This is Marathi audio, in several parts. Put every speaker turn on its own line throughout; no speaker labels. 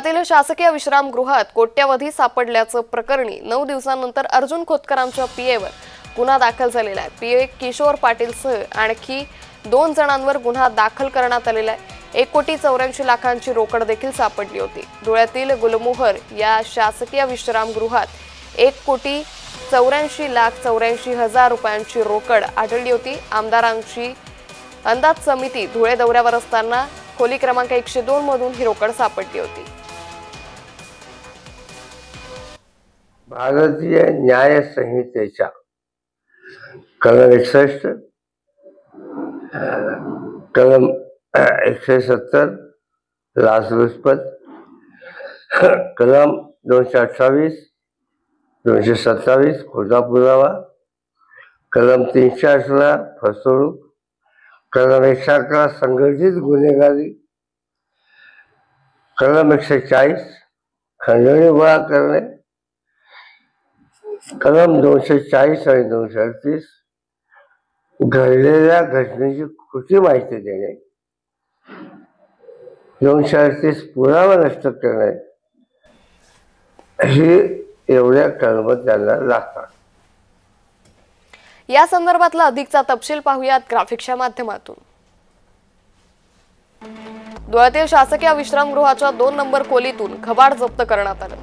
धुळ्यातील शासकीय विश्रामगृहात कोट्यवधी सापडल्याचं प्रकरणी 9 दिवसांनंतर अर्जुन खोतकरांच्या पीएवर गुन्हा दाखल झालेला आहे। पीए किशोर पाटीलसह आणखी 2 जणांवर गुन्हा दाखल करण्यात आलेला आहे। 1,84,00,000 रोकड देखील सापडली होती। धुळ्यातील गुलमोहर या शासकीय विश्रामगृहात 1,84,84,00,000 रुपयांची रोकड आढळली होती। आमदारांची अंदाज समिती धुळे दौऱ्यावर असताना खोली क्रमांक 102 मधून ही रोकड सापडली होती।
भारतीय न्याय संहितेच्या कलम 61, कलम 170 लाचलुचपत, कलम 228, 227 खोटा पुरावा, कलम 318 फसवणूक, कलम 111 संघटित गुन्हेगारी, कलम 140 खंडणी गोळा करणे, कलम 240 आणि 238 घडलेल्या घटनेची खोटी माहिती देणे, 238 पुरावा नष्ट करणे, ही एवढ्या कलम त्यांना लागतात।
या संदर्भातला अधिकचा तपशील पाहूयात ग्राफिक्सच्या माध्यमातून। धुळ्यातील शासकीय विश्रामगृहाच्या 2 नंबर खोलीतून घबाड जप्त करण्यात आलं।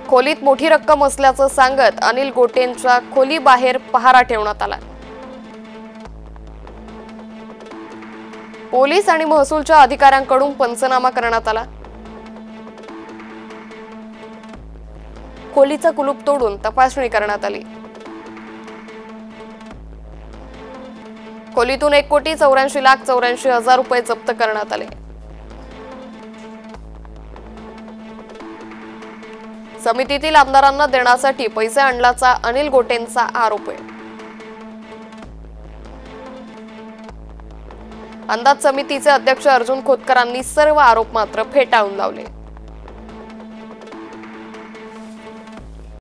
खोलीत मोठी रक्कम असल्याचं सांगत अनिल गोटेंच्या खोली बाहेर पहारा ठेवण्यात आला। पोलीस आणि महसूलच्या अधिकाऱ्यांकडून पंचनामा करण्यात आला। खोलीचं कुलूप तोडून तपासणी करण्यात आली। खोलीतून 1,84,84,00,000 रुपये जप्त करण्यात आले। समितीतील आमदारांना देण्यासाठी पैसे आणल्याचा अनिल गोटेंचा आरोप आहे। अंदाज समितीचे अध्यक्ष अर्जुन खोतकरांनी सर्व आरोप मात्र फेटाळून लावले।